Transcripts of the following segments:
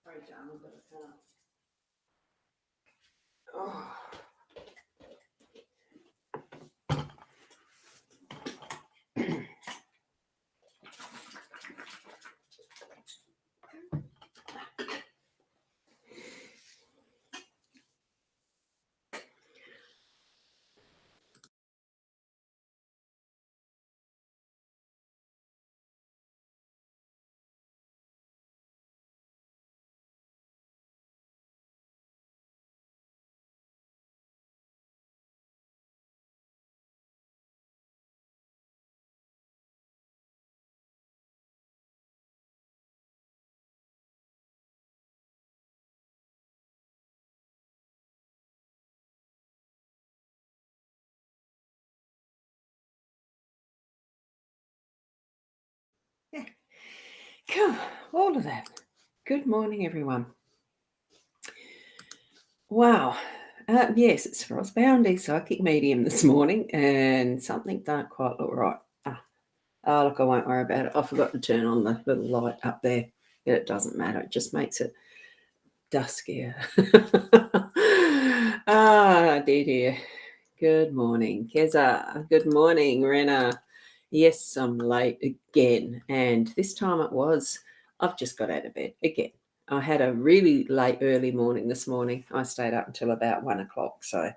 Sorry, John, I've got to turn. Oh. Yeah. Cool. All of that. Good morning, everyone. Wow. Yes, it's rosboundy, psychic medium this morning, and something don't quite look right. Oh, look, I won't worry about it. I forgot to turn on the little light up there. But it doesn't matter. It just makes it duskier. Dear. Good morning, Keza. Good morning, Rena. Yes, I'm late again. And this time I've just got out of bed again. I had a really late, early morning this morning. I stayed up until about 1 o'clock. So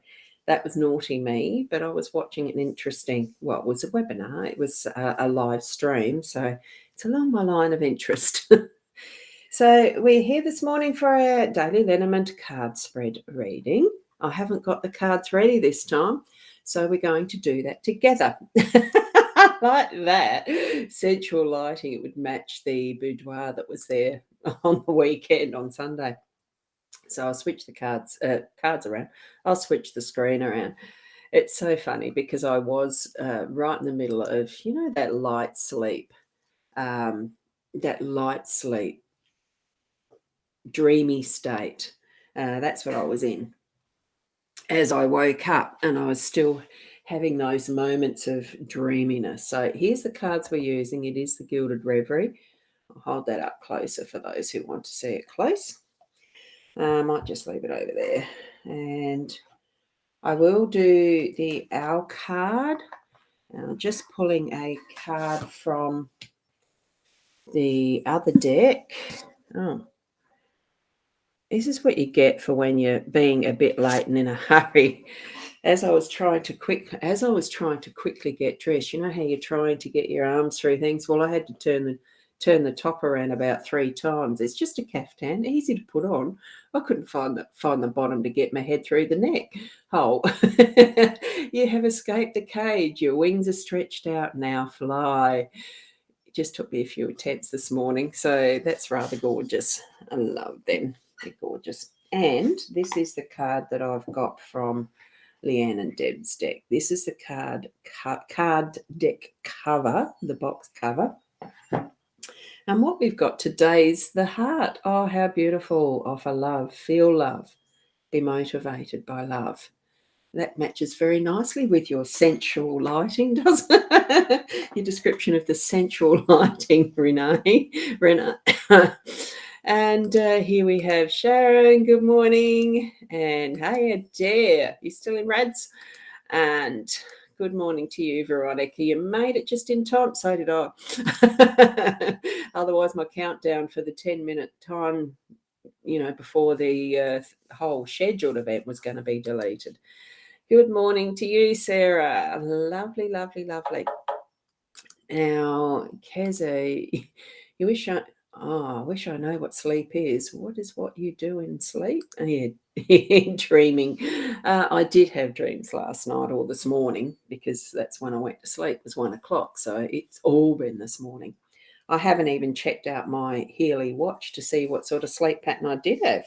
that was naughty me. But I was watching an interesting, well, it was a webinar. It was a live stream. So it's along my line of interest. So we're here this morning for our daily Lenormand card spread reading. I haven't got the cards ready this time, so we're going to do that together. Like that. Sensual lighting, it would match the boudoir that was there on the weekend on Sunday. So I'll switch the cards around. I'll switch the screen around. It's so funny because I was right in the middle of, that light sleep. Dreamy state. That's what I was in as I woke up, and I was still having those moments of dreaminess. So here's the cards we're using. It is the Gilded Reverie. I'll hold that up closer for those who want to see it close. I might just leave it over there. And I will do the Owl card. I'm just pulling a card from the other deck. Oh, this is what you get for when you're being a bit late and in a hurry. As I was trying to quickly get dressed, you know how you're trying to get your arms through things? Well, I had to turn the top around about 3 times. It's just a caftan, easy to put on. I couldn't find the bottom to get my head through the neck hole. You have escaped the cage. Your wings are stretched out. Now fly. It just took me a few attempts this morning, so that's rather gorgeous. I love them. They're gorgeous. And this is the card that I've got from Leanne and Deb's deck. This is the card deck cover, the box cover. And what we've got today is the heart. Oh, how beautiful. Offer love, feel love, be motivated by love. That matches very nicely with your sensual lighting, doesn't it? Your description of the sensual lighting, Renee. And here we have Sharon. Good morning. And hey, Adair. You still in Rads? And Good morning to you, Veronica. You made it just in time. So did I. Otherwise, my countdown for the 10-minute time, before the whole scheduled event was going to be deleted. Good morning to you, Sarah. Lovely, lovely, lovely. Now, Keze, you wish I wish I know what sleep is. What is what you do in sleep? Yeah, dreaming. I did have dreams last night or this morning, because that's when I went to sleep. It was 1:00, so it's all been this morning. I haven't even checked out my Healy watch to see what sort of sleep pattern I did have.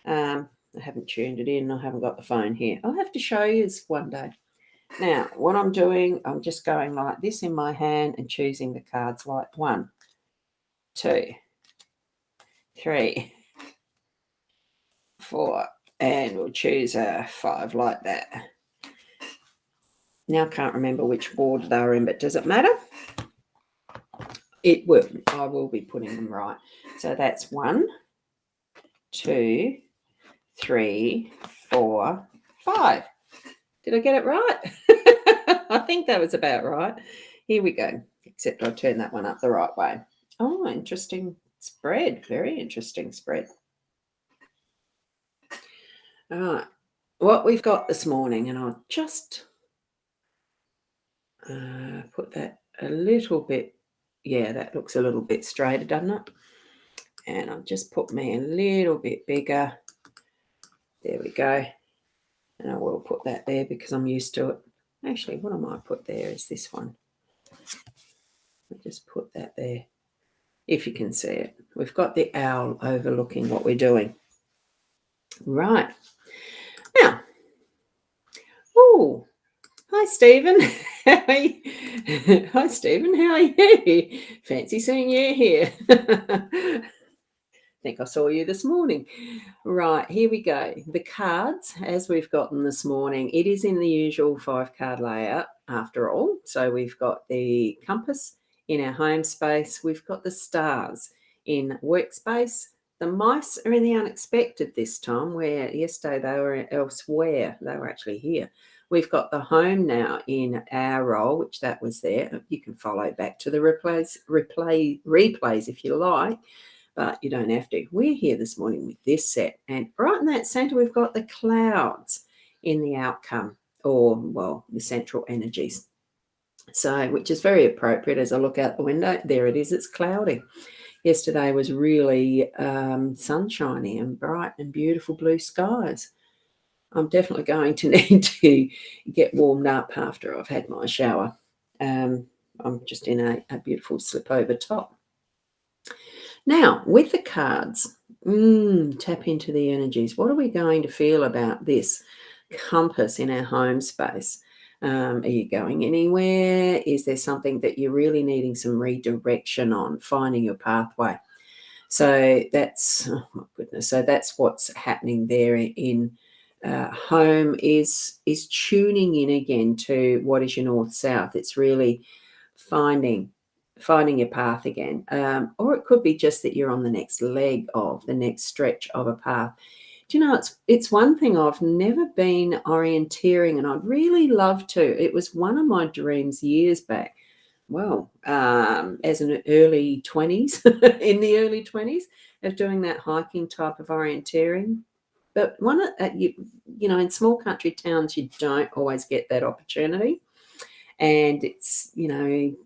I haven't tuned it in. I haven't got the phone here. I'll have to show you this one day. Now, what I'm doing, I'm just going like this in my hand and choosing the cards like 1, 2, 3, 4, and we'll choose a 5 like that. Now I can't remember which board they're in, but does it matter? It will. I will be putting them right. So that's 1, 2, 3, 4, 5. Did I get it right? I think that was about right. Here we go. Except I'll turn that one up the right way. Oh, interesting spread. Very interesting spread. All right. What we've got this morning, and I'll just put that a little bit. Yeah, that looks a little bit straighter, doesn't it? And I'll just put me a little bit bigger. There we go. And I will put that there because I'm used to it. Actually, what I might put there is this one. I'll just put that there, if you can see it. We've got the owl overlooking what we're doing. Right. Now, oh, hi, Stephen. Hi, Stephen. How are you? Fancy seeing you here. Think I saw you this morning. Right, here we go. The cards, as we've gotten this morning, it is in the usual 5-card layout after all. So we've got the compass in our home space. We've got the stars in workspace. The mice are in the unexpected this time, where yesterday they were elsewhere. They were actually here. We've got the home now in our role, which that was there. You can follow back to the replays if you like, but you don't have to. We're here this morning with this set, and right in that center we've got the clouds in the outcome, or well, the central energies. So, which is very appropriate as I look out the window. There it is, it's cloudy. Yesterday was really sunshiny and bright and beautiful blue skies. I'm definitely going to need to get warmed up after I've had my shower. I'm just in a beautiful slip over top. Now, with the cards, tap into the energies. What are we going to feel about this compass in our home space? Are you going anywhere? Is there something that you're really needing some redirection on, finding your pathway? So that's, oh my goodness, so that's what's happening there in home is tuning in again to what is your north-south. It's really finding your path again. Or it could be just that you're on the next leg of the next stretch of a path. Do you know, it's one thing I've never been orienteering, and I'd really love to. It was one of my dreams years back. Well, as an early 20s, in the early 20s, of doing that hiking type of orienteering. But in small country towns, you don't always get that opportunity. And it's,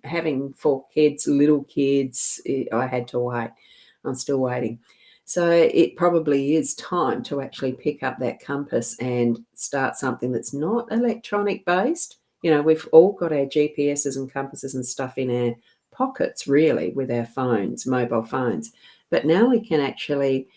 having 4 kids, little kids, I had to wait. I'm still waiting. So it probably is time to actually pick up that compass and start something that's not electronic based. We've all got our GPSs and compasses and stuff in our pockets, really, with our phones, mobile phones. But now we can actually,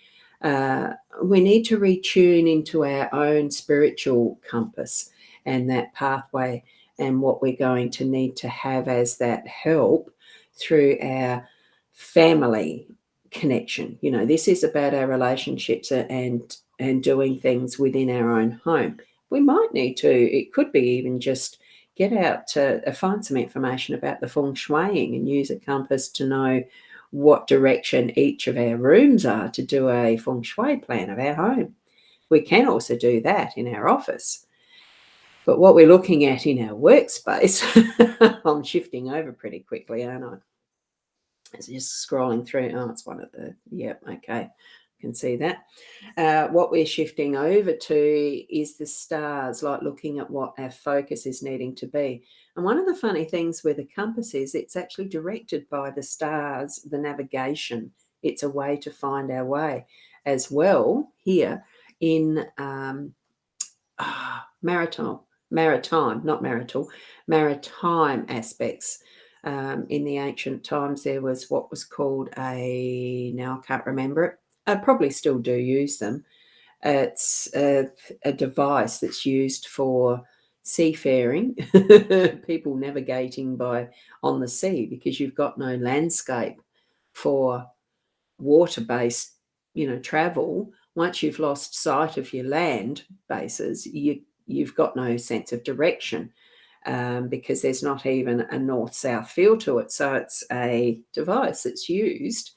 we need to retune into our own spiritual compass and that pathway, and what we're going to need to have as that help through our family connection. This is about our relationships and doing things within our own home. We might need to, it could be even just get out to find some information about the feng shuiing and use a compass to know what direction each of our rooms are to do a feng shui plan of our home. We can also do that in our office. But what we're looking at in our workspace, I'm shifting over pretty quickly, aren't I? It's just scrolling through. Oh, it's one of the, yep, okay. Can see that. What we're shifting over to is the stars, like looking at what our focus is needing to be. And one of the funny things with a compass is it's actually directed by the stars, the navigation. It's a way to find our way as well here in maritime aspects. In the ancient times, there was what was called now I can't remember it. I probably still do use them. It's a device that's used for seafaring, people navigating on the sea, because you've got no landscape for water-based, travel. Once you've lost sight of your land bases, you've got no sense of direction, because there's not even a north-south feel to it. So it's a device that's used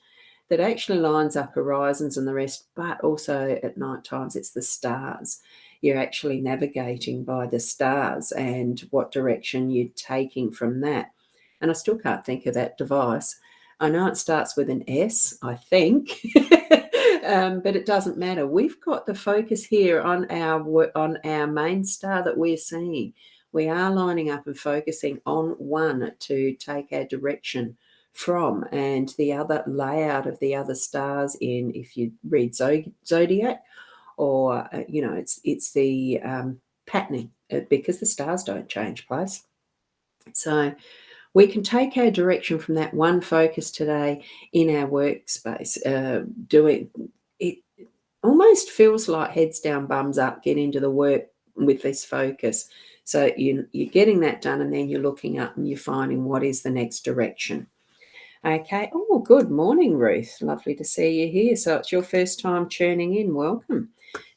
that actually lines up horizons and the rest, but also at night times it's the stars. You're actually navigating by the stars and what direction you're taking from that. And I still can't think of that device. I know it starts with an S, I think, but it doesn't matter. We've got the focus here on our main star that we're seeing. We are lining up and focusing on one to take our direction from, and the other layout of the other stars in, if you read zodiac, or it's the patterning, because the stars don't change place. So we can take our direction from that one focus today in our workspace. Doing it almost feels like heads down, bums up, get into the work with this focus. So you're getting that done, and then you're looking up and you're finding what is the next direction. Okay. Oh, good morning, Ruth. Lovely to see you here. So it's your first time tuning in. Welcome.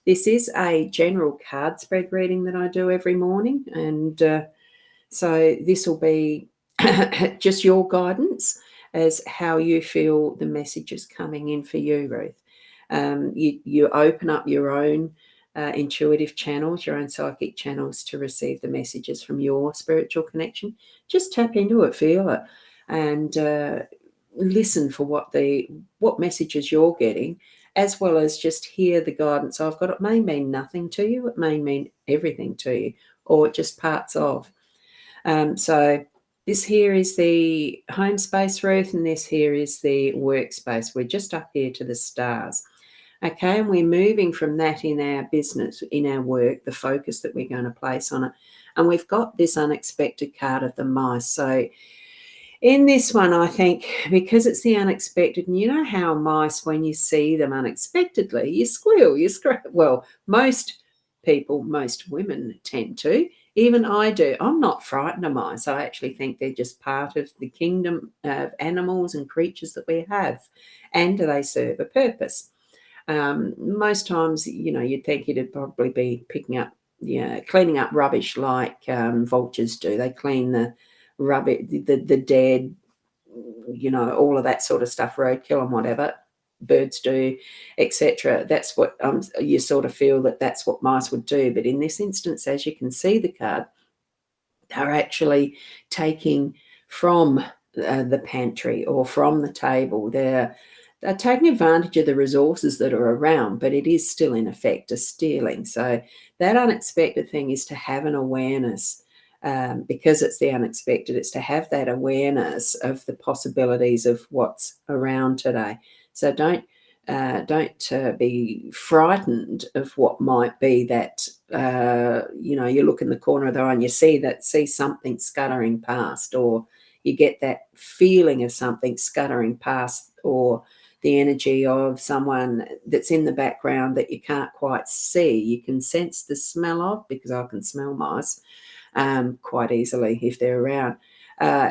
This is a general card spread reading that I do every morning, and so this will be just your guidance as how you feel the message is coming in for you, Ruth. You open up your own intuitive channels, your own psychic channels, to receive the messages from your spiritual connection. Just tap into it, feel it, and listen for what messages you're getting, as well as just hear the guidance I've got. It may mean nothing to you, it may mean everything to you, or just parts of. So this here is the home space, Ruth, and this here is the workspace. We're just up here to the stars. Okay, and we're moving from that in our business, in our work, the focus that we're going to place on it. And we've got this unexpected card of the mice. So in this one, I think, because it's the unexpected, and you know how mice, when you see them unexpectedly, you squeal, you scratch. Well, most people, most women tend to. Even I do. I'm not frightened of mice. I actually think they're just part of the kingdom of animals and creatures that we have, and they serve a purpose. Most times, you'd think it'd probably be cleaning up rubbish like vultures do. They clean the rubbish, the dead, all of that sort of stuff, roadkill and whatever. Birds do, etc. That's what you sort of feel that's what mice would do. But in this instance, as you can see the card, they're actually taking from the pantry or from the table. They're taking advantage of the resources that are around, but it is still in effect a stealing. So that unexpected thing is to have an awareness, because it's the unexpected. It's to have that awareness of the possibilities of what's around today. So don't be frightened of what might be that. You look in the corner of the eye and you see something scuttering past, or you get that feeling of something scuttering past, or the energy of someone that's in the background that you can't quite see. You can sense the smell of, because I can smell mice quite easily if they're around.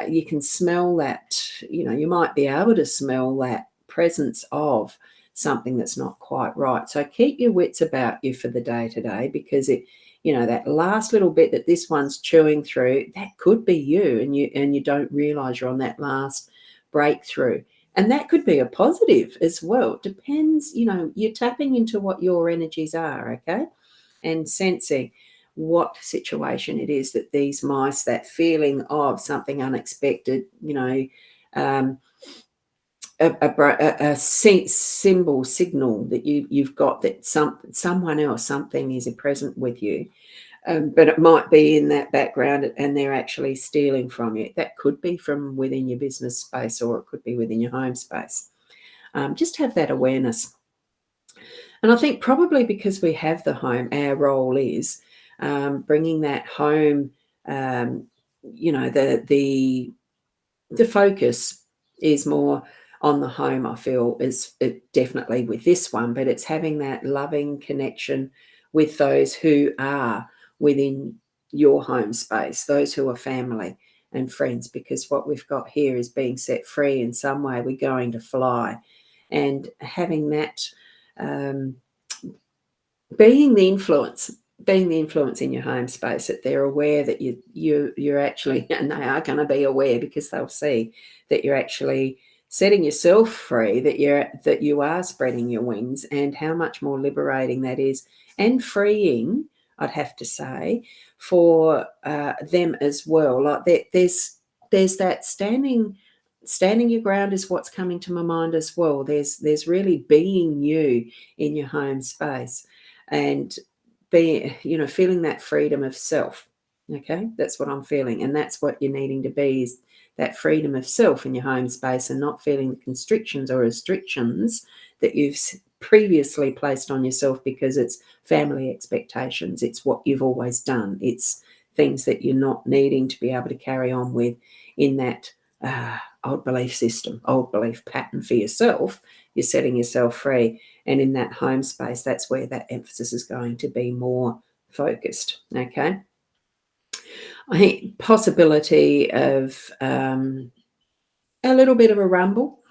You can smell that, you might be able to smell that presence of something that's not quite right. So keep your wits about you for the day today, because that last little bit that this one's chewing through, that could be you, and you don't realize you're on that last breakthrough. And that could be a positive as well. It depends, you're tapping into what your energies are, okay? And sensing. what situation it is that these mice, that feeling of something unexpected, um, a symbol, signal that you've got that someone else, something is present with you. But it might be in that background and they're actually stealing from you. That could be from within your business space, or it could be within your home space. Just have that awareness. And I think probably because we have the home, our role is bringing that home. The focus is more on the home. I feel is it definitely with this one, but it's having that loving connection with those who are within your home space, those who are family and friends, because what we've got here is being set free in some way. We're going to fly, and having that um, being the influence in your home space, that they're aware that you're actually, and they are going to be aware because they'll see that you're actually setting yourself free, that you are spreading your wings, and how much more liberating that is, and freeing, I'd have to say, for them as well. Like there's that standing your ground is what's coming to my mind as well. There's really being you in your home space, and feeling that freedom of self. Okay, that's what I'm feeling, and that's what you're needing to be, is that freedom of self in your home space, and not feeling the constrictions or restrictions that you've previously placed on yourself, because it's family expectations, it's what you've always done, it's things that you're not needing to be able to carry on with in that old belief system, old belief pattern for yourself. You're setting yourself free, and in that home space, that's where that emphasis is going to be more focused. Okay. I think possibility of a little bit of a rumble,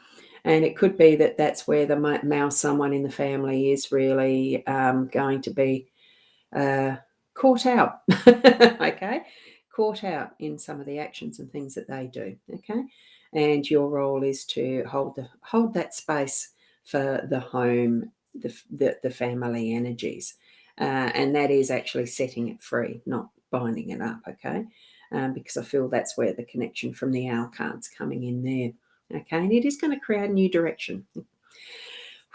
and it could be that that's where the mouse, someone in the family, is really going to be caught out. Okay, caught out in some of the actions and things that they do. Okay, and your role is to hold that space for the home, the family energies, and that is actually setting it free, not binding it up. Okay, because I feel that's where the connection from the owl cards coming in there. Okay, and it is going to create a new direction.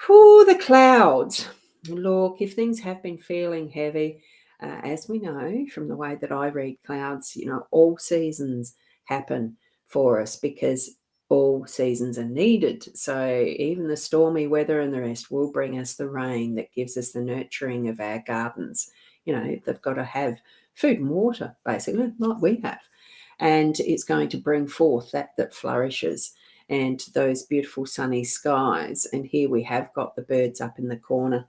Whew, the clouds. Look, if things have been feeling heavy, as we know from the way that I read clouds, all seasons happen for us because all seasons are needed. So even the stormy weather and the rest will bring us the rain that gives us the nurturing of our gardens. They've got to have food and water, basically, like we have. And it's going to bring forth that flourishes, and those beautiful sunny skies. And here we have got the birds up in the corner,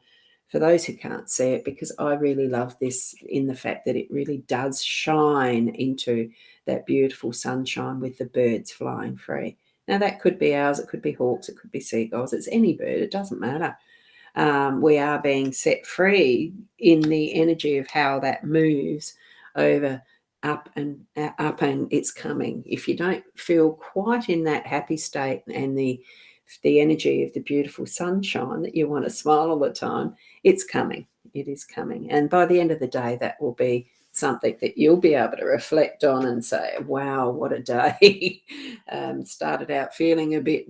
for those who can't see it, because I really love this in the fact that it really does shine into that beautiful sunshine with the birds flying free. Now, that could be owls, it could be hawks, it could be seagulls, it's any bird, it doesn't matter. We are being set free in the energy of how that moves over up and it's coming. If you don't feel quite in that happy state and the energy of the beautiful sunshine that you want to smile all the time, it's coming. It is coming. And by the end of the day, that will be something that you'll be able to reflect on and say, wow, what a day. Started out feeling a bit,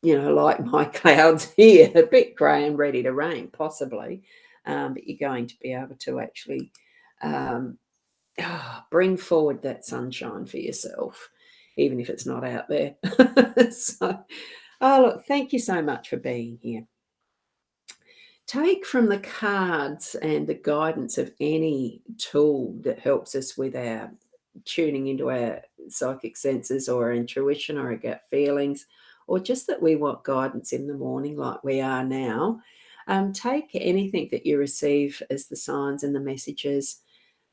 like my clouds here, a bit grey and ready to rain, possibly. But you're going to be able to actually bring forward that sunshine for yourself, even if it's not out there. So, look, thank you so much for being here. Take from the cards and the guidance of any tool that helps us with our tuning into our psychic senses or our intuition or our gut feelings, or just that we want guidance in the morning like we are now. Take anything that you receive as the signs and the messages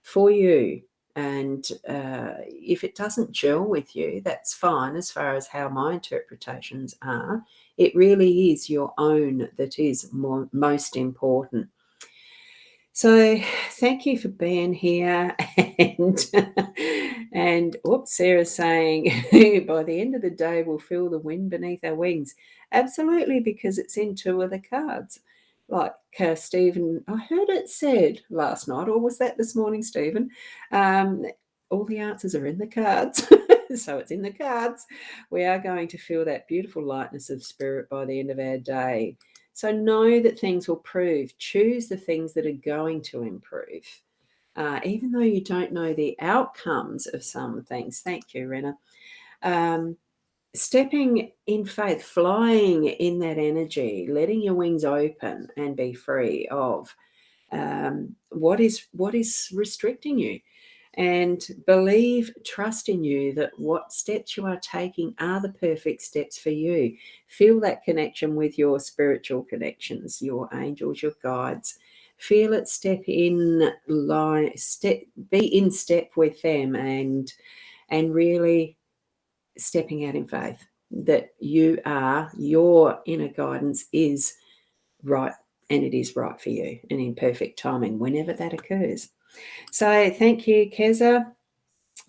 for you. And if it doesn't gel with you, that's fine as far as how my interpretations are. It really is your own that is most important. So thank you for being here. And Sarah's saying, by the end of the day, we'll feel the wind beneath our wings. Absolutely, because it's in two of the cards. like Stephen, I heard it said last night, or was that this morning, Stephen? All the answers are in the cards. So it's in the cards. We are going to feel that beautiful lightness of spirit by the end of our day. So know that things will prove. Choose the things that are going to improve. Even though you don't know the outcomes of some things. Thank you, Rena. Stepping in faith, flying in that energy, letting your wings open and be free of what is restricting you, and believe, trust in you that what steps you are taking are the perfect steps for you. Feel that connection with your spiritual connections, your angels, your guides. Feel it, step in line, be in step with them, and really stepping out in faith that your inner guidance is right, and it is right for you, and in perfect timing whenever that occurs. So thank you, Keza,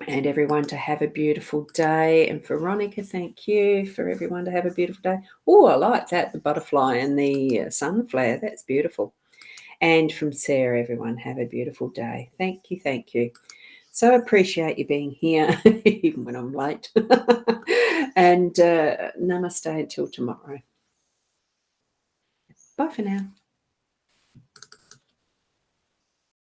and everyone to have a beautiful day. And Veronica, thank you for everyone to have a beautiful day. Oh, I like that, the butterfly and the sunflower. That's beautiful. And from Sarah, everyone, have a beautiful day. Thank you, thank you. So appreciate you being here, even when I'm late. And namaste until tomorrow. Bye for now.